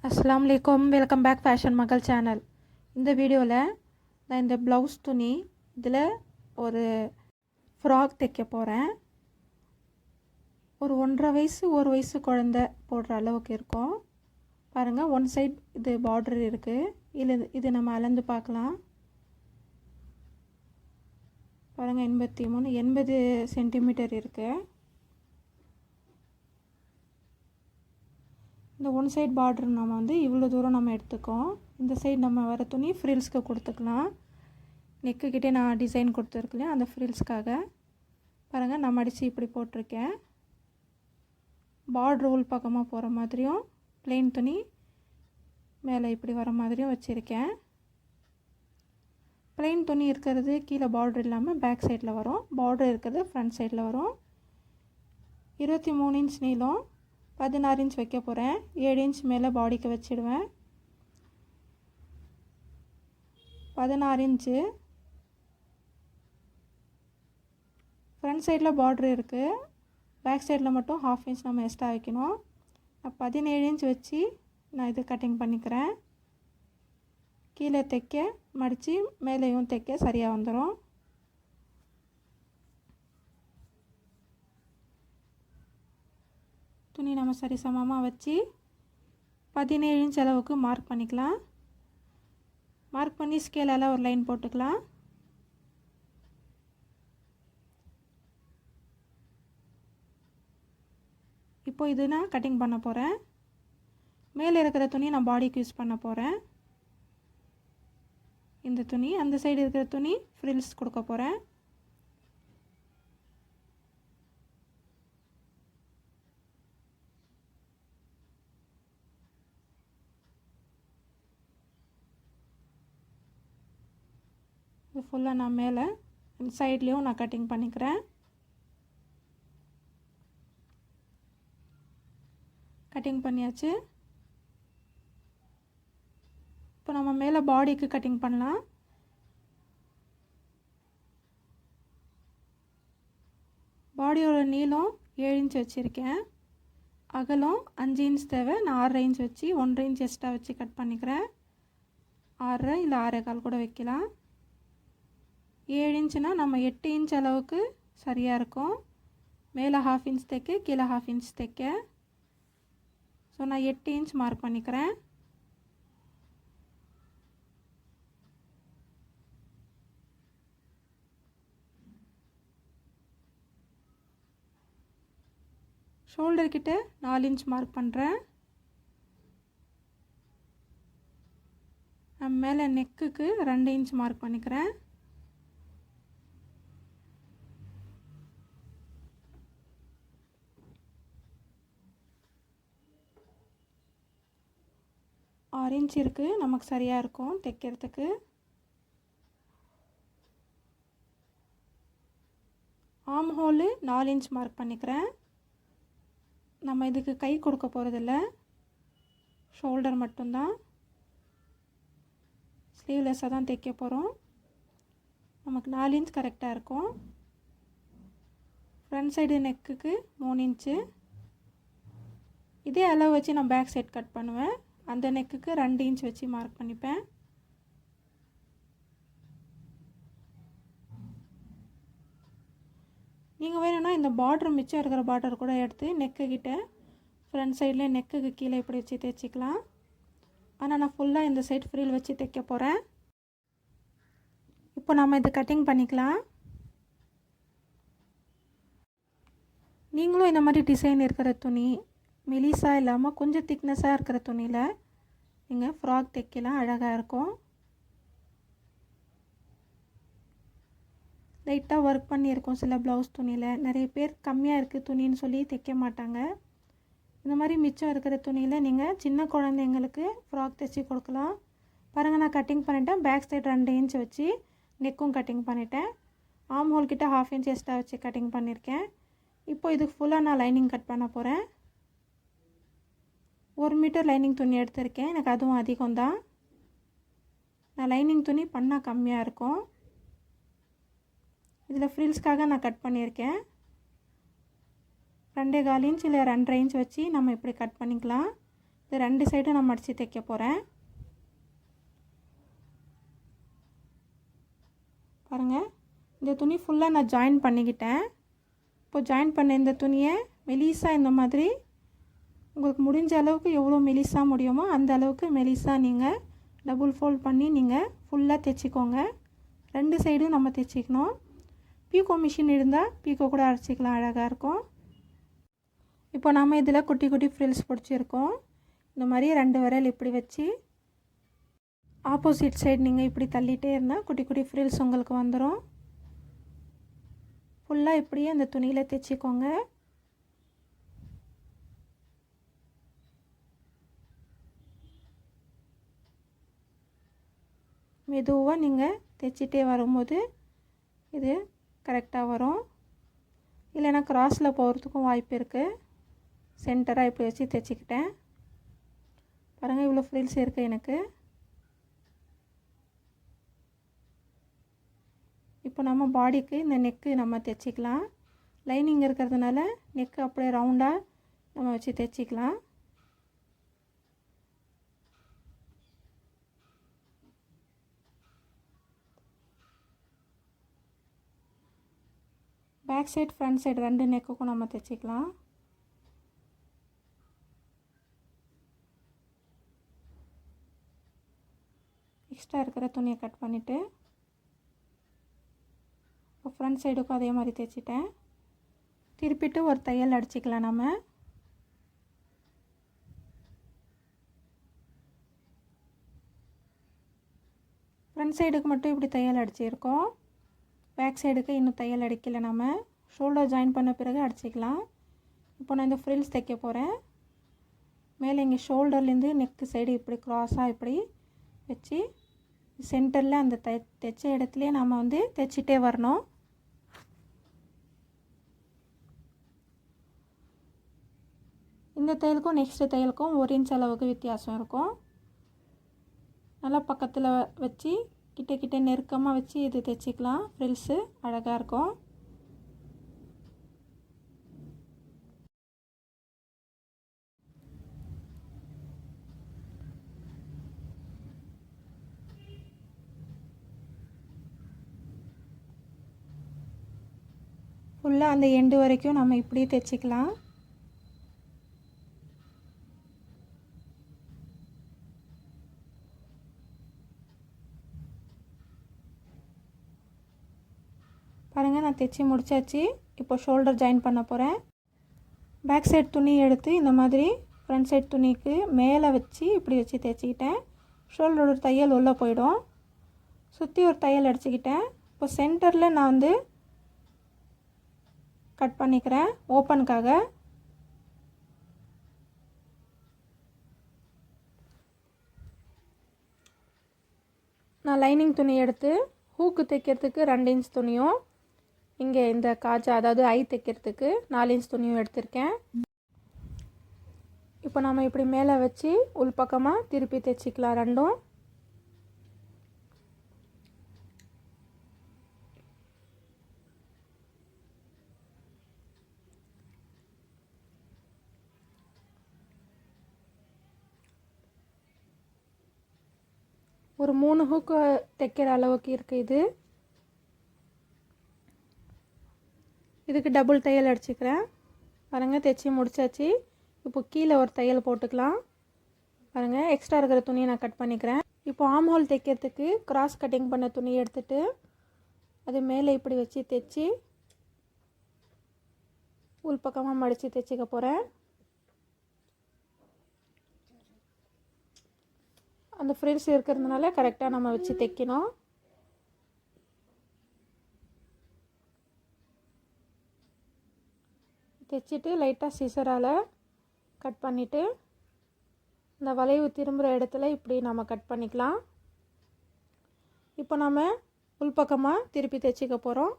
அஸ்ஸலாமு அலைக்கும். Welcome back fashion மகள் சேனல். இந்த வீடியோவில் நான் இந்த ப்ளவுஸ் துணி இதில் ஒரு ஃப்ராக் தைக்க போகிறேன். ஒரு 1.5 வயசு 1 வயசு குழந்த போடுற அளவுக்கு இருக்கும். பாருங்கள், ஒன் சைட் இது பார்டர் இருக்குது. இது நம்ம அளந்து பார்க்கலாம். பாருங்கள், 80 சென்டிமீட்டர் இருக்குது. இந்த ஒன் சைட் பார்டர் நம்ம இவ்வளோ தூரம் நம்ம எடுத்துக்கோம். இந்த சைடு நம்ம வர துணி ஃப்ரில்ஸ்க்கு கொடுத்துக்கலாம். நெக்குக்கிட்டே நான் டிசைன் கொடுத்துருக்கேன் அந்த ஃப்ரில்ஸ்க்காக. பாருங்கள், நான் மடித்து இப்படி போட்டிருக்கேன். பார்டர் உள் பக்கமாக போகிற மாதிரியும் ப்ளெயின் துணி மேலே இப்படி வர மாதிரியும் வச்சுருக்கேன். ப்ளெயின் துணி இருக்கிறது கீழே பார்டர் இல்லாமல் பேக் சைடில் வரும். பார்டர் இருக்கிறது ஃப்ரண்ட் சைடில் வரும். 23 இன்ச் நீளம், 16 இன்ச் வைக்க போகிறேன். 7 இன்ச் மேலே பாடிக்கு வச்சிடுவேன். 16 இன்ச்சு ஃப்ரண்ட் சைடில் பார்டர் இருக்குது. பேக் சைடில் மட்டும் 1/2 இன்ச் நம்ம எக்ஸ்ட்ரா வைக்கணும். நான் 17 இன்ச் வச்சு நான் இது கட்டிங் பண்ணிக்கிறேன். கீழே தைக்க மடித்து மேலேயும் தைக்க சரியாக வந்துடும். துணி நம்ம சரி சமமாக வச்சு 17 இன்ச் அளவுக்கு மார்க் பண்ணிக்கலாம். மார்க் பண்ணி ஸ்கேலால் ஒரு லைன் போட்டுக்கலாம். இப்போ இது நான் கட்டிங் பண்ண போகிறேன். மேலே இருக்கிற துணி நான் பாடிக்கு யூஸ் பண்ண போகிறேன். இந்த துணி, அந்த சைடு இருக்கிற துணி ஃப்ரில்ஸ் கொடுக்க போகிறேன். இது ஃபுல்லாக நான் மேலே இந்த சைட்லேயும் நான் கட்டிங் பண்ணிக்கிறேன். கட்டிங் பண்ணியாச்சு. இப்போ நம்ம மேலே பாடிக்கு கட்டிங் பண்ணலாம். பாடியோட நீளம் 7 இன்ச் வச்சுருக்கேன். அகலம் 5 இன்ச் தேவை. நான் 6.5 இன்ச் வச்சு 1.5 இன்ச் எக்ஸ்ட்ரா வச்சு கட் பண்ணிக்கிறேன். 6.5 இல்லை 6.25 கூட வைக்கலாம். 7 இன்ச்சுனா நம்ம 8 இன்ச் அளவுக்கு சரியாக இருக்கும். மேலே 1/2 இன்ச் தைக்க, கீழே 1/2 இன்ச் தைக்க. ஸோ நான் 8 இன்ச் மார்க் பண்ணிக்கிறேன். ஷோல்டர் கிட்ட 4 இன்ச் மார்க் பண்ணுறேன். நான் மேலே நெக்குக்கு 2 இன்ச் மார்க் பண்ணிக்கிறேன். இன்ச் இருக்குது, நமக்கு சரியாக இருக்கும் தைக்கிறதுக்கு. ஆர்ம் ஹோலு 4 இன்ச் மார்க் பண்ணிக்கிறேன். நம்ம இதுக்கு கை கொடுக்க போகிறதில்ல, ஷோல்டர் மட்டும்தான். ஸ்லீவ்லெஸ்ஸாக தான் தைக்க போகிறோம். நமக்கு 4 இன்ச் கரெக்டாக இருக்கும். ஃப்ரண்ட் சைடு நெக்குக்கு 3 இன்ச்சு. இதே அளவு வச்சு நான் பேக் சைட் கட் பண்ணுவேன். அந்த நெக்குக்கு 2 இன்ச் வச்சு மார்க் பண்ணிப்பேன். நீங்கள் வேணும்னா இந்த பார்டர் மிச்சம் இருக்கிற பார்டர் கூட எடுத்து நெக்கு கிட்ட ஃப்ரண்ட் சைட்லேயே நெக்குக்கு கீழே இப்படி வச்சு தைச்சிக்கலாம். ஆனால் நான் ஃபுல்லாக இந்த சைட் ஃப்ரீல் வச்சு தைக்க போகிறேன். இப்போ நம்ம இது கட்டிங் பண்ணிக்கலாம். நீங்களும் இந்த மாதிரி டிசைன் இருக்கிற துணி, மெலிசாக இல்லாமல் கொஞ்சம் திக்னஸாக இருக்கிற துணியில் நீங்கள் ஃப்ராக் தைக்கலாம், அழகாக இருக்கும். லைட்டாக ஒர்க் பண்ணியிருக்கோம் சில ப்ளவுஸ் துணியில். நிறைய பேர் கம்மியாக இருக்குது துணின்னு சொல்லி தைக்க மாட்டாங்க. இந்த மாதிரி மிச்சம் இருக்கிற துணியில் நீங்கள் சின்ன குழந்தைங்களுக்கு ஃப்ராக் தைச்சி கொடுக்கலாம். பாருங்கள், நான் கட்டிங் பண்ணிட்டேன். பேக் சைடு 2 இன்ச் வச்சு நெக்கும் கட்டிங் பண்ணிட்டேன். ஆர்ம் ஹோல் கிட்ட 1/2 இன்ச் எக்ஸ்ட்ரா வச்சு கட்டிங் பண்ணியிருக்கேன். இப்போ இதுக்கு ஃபுல்லாக நான் லைனிங் கட் பண்ண போகிறேன். 1 மீட்டர் லைனிங் துணி எடுத்திருக்கேன். எனக்கு அதுவும் அதிகம்தான். நான் லைனிங் துணி பண்ணால் கம்மியாக இருக்கும். இதில் ஃப்ரில்ஸ்க்காக நான் கட் பண்ணியிருக்கேன். 2.25 இன்ச் இல்லை 2.5 இன்ச் வச்சு நம்ம இப்படி கட் பண்ணிக்கலாம். இது 2 சைடும் நான் மடித்து தைக்க போகிறேன். பாருங்கள், இந்த துணி ஃபுல்லாக நான் ஜாயின் பண்ணிக்கிட்டேன். இப்போ ஜாயின் பண்ண இந்த துணியை மெலிசாக இந்த மாதிரி உங்களுக்கு முடிஞ்ச அளவுக்கு எவ்வளோ மெலிசாக முடியுமோ அந்த அளவுக்கு மெலிசாக நீங்கள் டபுள் ஃபோல்ட் பண்ணி நீங்கள் ஃபுல்லாக தைச்சிக்கோங்க. 2 சைடும் நம்ம தைச்சிக்கணும். பீக்கோ மிஷின் இருந்தால் பீக்கோ கூட அரைச்சிக்கலாம், அழகாக இருக்கும். இப்போ நம்ம இதில் குட்டி குட்டி ஃப்ரில்ஸ் பிடிச்சிருக்கோம். இந்த மாதிரி 2 விரல் இப்படி வச்சு ஆப்போசிட் சைடு நீங்கள் இப்படி தள்ளிகிட்டே இருந்தால் குட்டி குட்டி ஃப்ரில்ஸ் உங்களுக்கு வந்துடும். ஃபுல்லாக இப்படியே அந்த துணியில் தைச்சிக்கோங்க. மெதுவாக நீங்கள் தைச்சிட்டே வரும்போது இது கரெக்டாக வரும். இல்லைன்னா கிராஸில் போகிறதுக்கும் வாய்ப்பு இருக்குது. சென்டராக இப்படி வச்சு தைச்சிக்கிட்டேன். பாருங்கள், இவ்வளோ ஃப்ரில்ஸ் இருக்குது எனக்கு. இப்போ நம்ம பாடிக்கு இந்த நெக்கு நம்ம தைச்சிக்கலாம். லைனிங் இருக்கிறதுனால நெக்கு அப்படியே ரவுண்டாக நம்ம வச்சு தைச்சிக்கலாம். பேக் சைடு ஃப்ரண்ட் சைடு 2 நெக்குக்கும் நம்ம தைச்சிக்கலாம். எக்ஸ்ட்ரா இருக்கிற துணியை கட் பண்ணிவிட்டு இப்போ ஃப்ரண்ட் சைடுக்கும் அதே மாதிரி தைச்சிட்டேன். திருப்பிட்டு ஒரு தையல் அடிச்சிக்கலாம். நம்ம ஃப்ரண்ட் சைடுக்கு மட்டும் இப்படி தையல் அடிச்சிருக்கோம். பேக் சைடுக்கு இன்னும் தையல் அடிக்கலை. நம்ம ஷோல்டர் ஜாயின் பண்ண பிறகு அடிச்சிக்கலாம். இப்போ நான் இந்த ஃப்ரில்ஸ் தைக்க போகிறேன். மேலே இங்கே ஷோல்டர்லேருந்து நெக்கு சைடு இப்படி க்ராஸாக இப்படி வச்சு சென்டரில் அந்த தைச்ச இடத்துலையே நம்ம வந்து தைச்சிட்டே வரணும். இந்த தையலுக்கும் நெக்ஸ்ட்டு தையலுக்கும் 1 இன்ச் அளவுக்கு வித்தியாசம் இருக்கும். நல்லா பக்கத்தில் வச்சு கிட்ட கிட்ட நெருக்கமாக வச்சு இது தைச்சிக்கலாம். ஃப்ரில்ஸு அழகாக இருக்கும். ஃபுல்லாக அந்த எண்டு வரைக்கும் நம்ம இப்படியே தைச்சிக்கலாம். பாருங்கள், நான் தைச்சி முடிச்சாச்சு. இப்போ ஷோல்டர் ஜாயின் பண்ண போகிறேன். பேக் சைடு துணி எடுத்து இந்த மாதிரி ஃப்ரண்ட் சைடு துணிக்கு மேலே வச்சு இப்படி வச்சு தைச்சிக்கிட்டேன். ஷோல்டரோட தையல் உள்ளே போயிடும். சுற்றி ஒரு தையல் அடிச்சுக்கிட்டேன். இப்போ சென்டரில் நான் வந்து கட் பண்ணிக்கிறேன் ஓப்பனுக்காக. நான் லைனிங் துணி எடுத்து ஹூக்கு தைக்கிறதுக்கு 2 இன்ச் துணியும் இங்கே இந்த காஜா அதாவது ஐ தைக்கிறதுக்கு 4 இன்ச் துணியும் எடுத்திருக்கேன். இப்போ நம்ம இப்படி மேலே வச்சு உள்பக்கமாக திருப்பி தைச்சிக்கலாம். 2ம் ஒரு 3 ஹூக்கு தைக்கிற அளவுக்கு இருக்குது இது. இதுக்கு டபுள் தையல் அடிச்சுக்கிறேன். பாருங்கள், தைச்சி முடிச்சாச்சு. இப்போ கீழே ஒரு தையல் போட்டுக்கலாம். பாருங்கள், எக்ஸ்ட்ரா இருக்கிற துணியை நான் கட் பண்ணிக்கிறேன். இப்போ ஆம் ஹோல் தைக்கிறதுக்கு கிராஸ் கட்டிங் பண்ண துணியை எடுத்துகிட்டு அது மேலே இப்படி வச்சு தைச்சி உள்பக்கமாக மடித்து தைச்சிக்க போகிறேன். அந்த ஃப்ரில்ஸ் இருக்கிறதுனால கரெக்டாக நம்ம வச்சு தைக்கணும். தைச்சிட்டு லைட்டாக சிசரால் கட் பண்ணிவிட்டு இந்த வளைவு திரும்புகிற இடத்துல இப்படி நம்ம கட் பண்ணிக்கலாம். இப்போ நம்ம உள்பக்கமாக திருப்பி தைச்சிக்க போகிறோம்.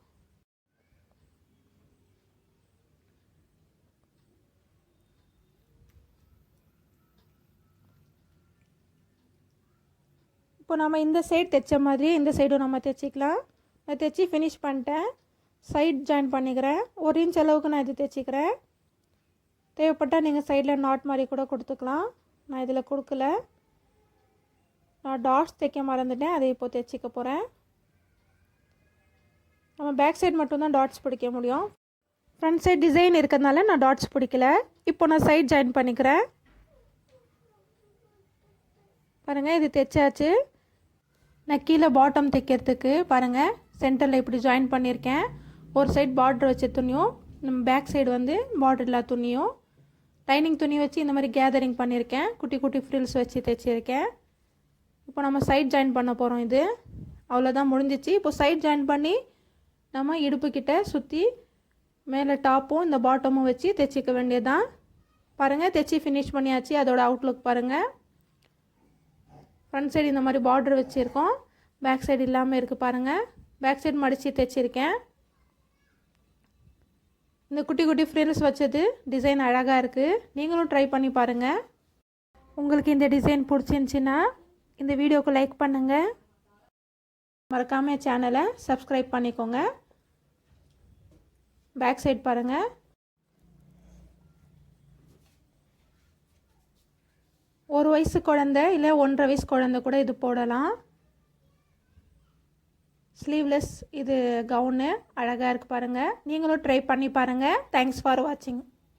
இப்போ நம்ம இந்த சைடு தைச்ச மாதிரி இந்த சைடும் நம்ம தைச்சிக்கலாம். நான் தைச்சி ஃபினிஷ் பண்ணிட்டேன். சைட் ஜாயின் பண்ணிக்கிறேன். 1 இன்ச் அளவுக்கு நான் இது தைச்சிக்கிறேன். தேவைப்பட்டால் நீங்கள் சைடில் நாட் மாதிரி கூட கொடுத்துக்கலாம். நான் இதில் கொடுக்கல. நான் டாட்ஸ் தைக்க மறந்துட்டேன், அதை இப்போ தைச்சிக்க போகிறேன். நம்ம பேக் சைடு மட்டும்தான் டாட்ஸ் பிடிக்க முடியும். ஃப்ரண்ட் சைடு டிசைன் இருக்கிறதுனால நான் டாட்ஸ் பிடிக்கல. இப்போ நான் சைட் ஜாயின் பண்ணிக்கிறேன். பாருங்கள், இது தைச்சாச்சு. நான் கீழே பாட்டம் தைக்கிறதுக்கு பாருங்கள் சென்டரில் இப்படி ஜாயின் பண்ணியிருக்கேன். ஒரு சைடு பார்டர் வச்ச துணியும் நம்ம பேக் சைடு வந்து பார்டர் இல்லா துணியும் லைனிங் துணி வச்சு இந்த மாதிரி கேதரிங் பண்ணியிருக்கேன். குட்டி குட்டி ஃப்ரில்ஸ் வச்சு தைச்சிருக்கேன். இப்போ நம்ம சைட் ஜாயின் பண்ண போகிறோம். இது அவ்வளோதான், முடிஞ்சிச்சு. இப்போ சைட் ஜாயின் பண்ணி நம்ம இடுப்புக்கிட்ட சுற்றி மேலே டாப்பும் இந்த பாட்டமும் வச்சு தைச்சிக்க வேண்டியதுதான். பாருங்கள், தைச்சி ஃபினிஷ் பண்ணியாச்சு. அதோட அவுட்லுக் பாருங்கள். ஃப்ரண்ட் சைடு இந்த மாதிரி பார்டர் வச்சுருக்கோம், பேக் சைடு இல்லாமல் இருக்குது பாருங்கள். பேக் சைடு மடித்து தைச்சிருக்கேன். இந்த குட்டி குட்டி ஃப்ரில்ஸ் வச்சது டிசைன் அழகாக இருக்குது. நீங்களும் ட்ரை பண்ணி பாருங்கள். உங்களுக்கு இந்த டிசைன் பிடிச்சிருந்துச்சின்னா இந்த வீடியோக்கு லைக் பண்ணுங்கள். மறக்காமல் சேனலை சப்ஸ்கிரைப் பண்ணிக்கோங்க. பேக் சைடு பாருங்கள். ஒரு வயசு குழந்தை இல்லை 1.5 வயசு குழந்தை கூட இது போடலாம். ஸ்லீவ்லெஸ் இது கவுனு அழகாக இருக்குது பாருங்கள். நீங்களும் ட்ரை பண்ணி பாருங்கள். தேங்க்ஸ் ஃபார் வாட்சிங்.